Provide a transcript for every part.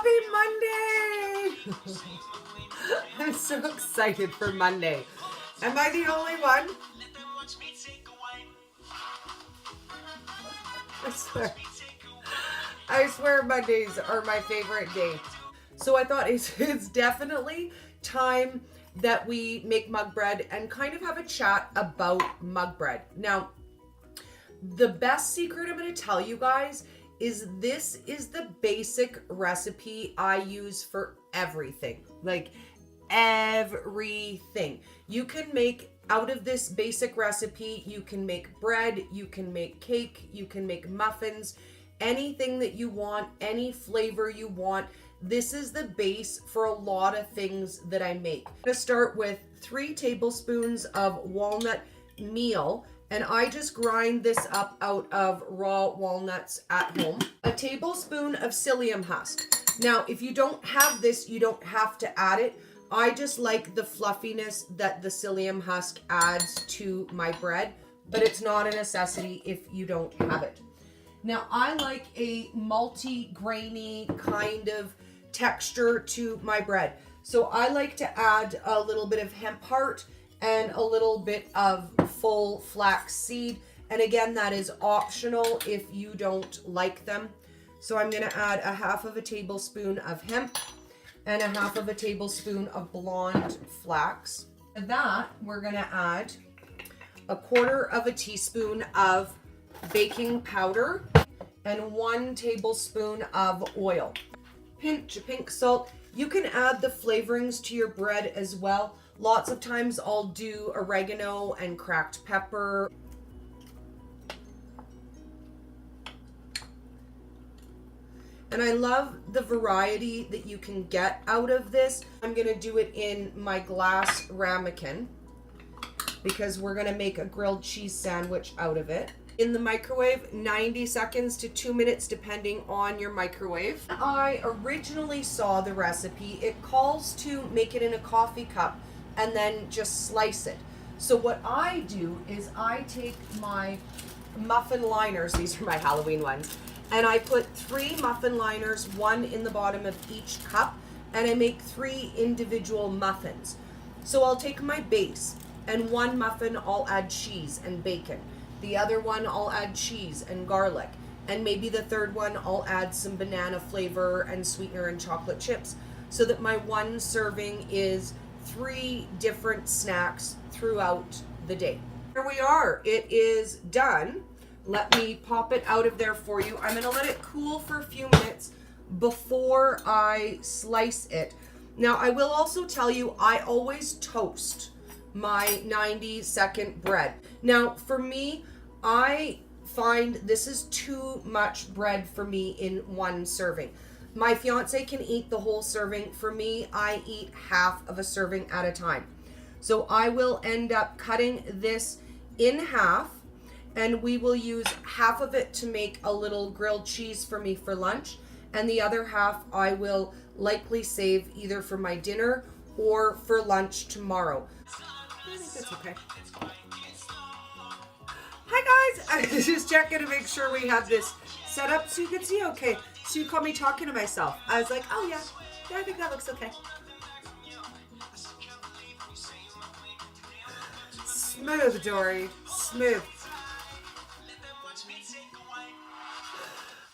Happy Monday! I'm so excited for Monday. Am I the only one? I swear Mondays are my favorite day. So I thought it's definitely time that we make mug bread and kind of have a chat about mug bread. Now, the best secret I'm going to tell you guys is this is the basic recipe I use for everything. Like everything. You can make out of this basic recipe, you can make bread, you can make cake, you can make muffins, anything that you want, any flavor you want. This is the base for a lot of things that I make. I'm going to start with 3 tablespoons of walnut meal. And I just grind this up out of raw walnuts at home. A tablespoon of psyllium husk. Now, if you don't have this, you don't have to add it. I just like the fluffiness that the psyllium husk adds to my bread, but it's not a necessity if you don't have it. Now, I like a multi-grainy kind of texture to my bread. So I like to add a little bit of hemp heart and a little bit of full flax seed. And again, that is optional if you don't like them. So I'm gonna add a half of a tablespoon of hemp and a half of a tablespoon of blonde flax. To that, we're gonna add a quarter of a teaspoon of baking powder and 1 tablespoon of oil. Pinch of pink salt. You can add the flavorings to your bread as well. Lots of times I'll do oregano and cracked pepper. And I love the variety that you can get out of this. I'm gonna do it in my glass ramekin because we're gonna make a grilled cheese sandwich out of it. In the microwave, 90 seconds to 2 minutes, depending on your microwave. I originally saw the recipe. It calls to make it in a coffee cup and then just slice it. So what I do is I take my muffin liners, these are my Halloween ones, and I put 3 muffin liners, 1 in the bottom of each cup, and I make 3 individual muffins. So I'll take my base, and 1 muffin I'll add cheese and bacon. The other one I'll add cheese and garlic, and maybe the third one I'll add some banana flavor and sweetener and chocolate chips, so that my one serving is 3 different snacks throughout the day. Here we are. It is done. Let me pop it out of there for you. I'm going to let it cool for a few minutes before I slice it. Now, I will also tell you, I always toast my 90-second bread. Now, for me, I find this is too much bread for me in one serving. My fiance can eat the whole serving. For me, I eat half of a serving at a time. So I will end up cutting this in half, and we will use half of it to make a little grilled cheese for me for lunch, and the other half I will likely save either for my dinner or for lunch tomorrow. I think that's okay. Hi guys, I was just checking to make sure we have this set up so you can see okay. So you caught me talking to myself. I was like, oh yeah, I think that looks okay. Smooth, Dory, smooth.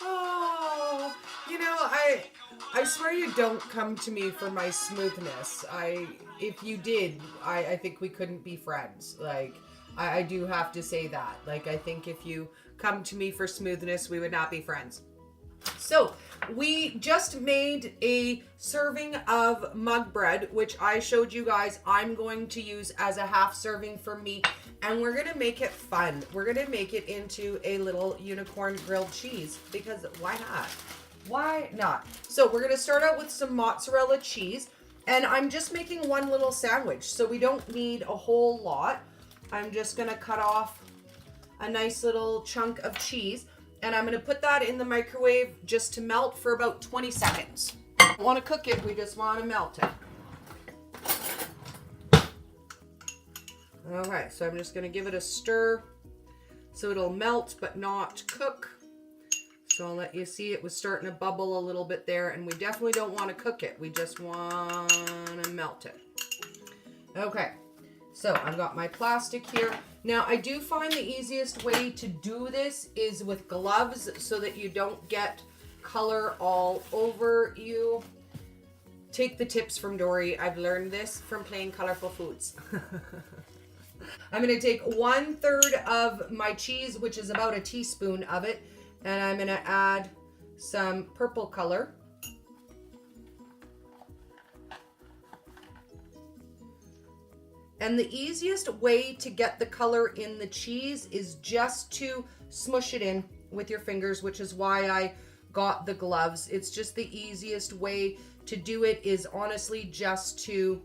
Oh, you know, I swear you don't come to me for my smoothness. If you did, I think we couldn't be friends. Like, I do have to say that. Like, I think if you come to me for smoothness, we would not be friends. So, we just made a serving of mug bread, which I showed you guys I'm going to use as a half serving for me. And we're going to make it fun. We're going to make it into a little unicorn grilled cheese because why not? Why not? So we're going to start out with some mozzarella cheese. And I'm just making one little sandwich, so we don't need a whole lot. I'm just going to cut off a nice little chunk of cheese. And I'm going to put that in the microwave just to melt for about 20 seconds. We don't want to cook it, we just want to melt it. Okay, so I'm just going to give it a stir so it'll melt but not cook. So I'll let you see it was starting to bubble a little bit there, and we definitely don't want to cook it. We just want to melt it. Okay, so I've got my plastic here. Now I do find the easiest way to do this is with gloves so that you don't get color all over you. Take the tips from Dory. I've learned this from playing Colorful Foods. I'm going to take 1/3 of my cheese, which is about a teaspoon of it, and I'm going to add some purple color. And the easiest way to get the color in the cheese is just to smush it in with your fingers, which is why I got the gloves. It's just the easiest way to do it is honestly just to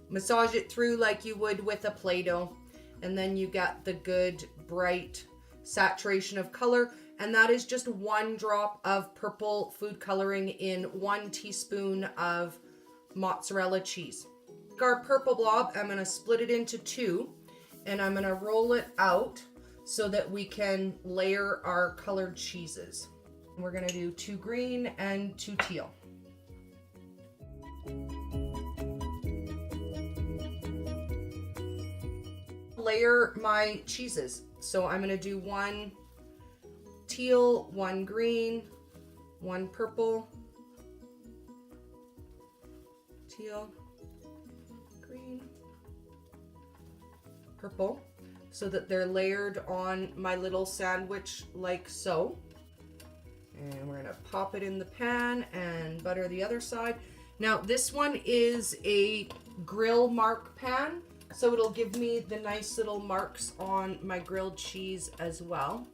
massage it through like you would with a Play-Doh. And then you get the good bright saturation of color. And that is just 1 drop of purple food coloring in 1 teaspoon of mozzarella cheese. Our purple blob, I'm going to split it into 2, and I'm going to roll it out so that we can layer our colored cheeses. We're going to do 2 green and 2 teal. Layer my cheeses. So I'm going to do 1 teal, 1 green, 1 purple, teal, green, purple, so that they're layered on my little sandwich like so. And we're gonna pop it in the pan and butter the other side. Now this one is a grill mark pan, so it'll give me the nice little marks on my grilled cheese as well.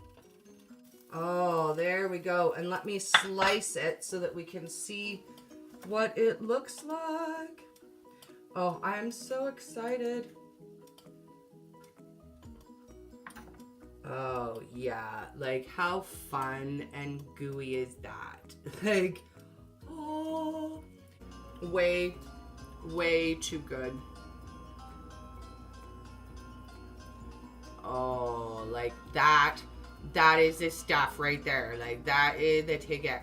Oh, there we go. And let me slice it so that we can see what it looks like. Oh, I'm so excited. Oh, yeah. Like, how fun and gooey is that? Like, oh, way too good. Oh, like that is the stuff right there. Like, that is the ticket.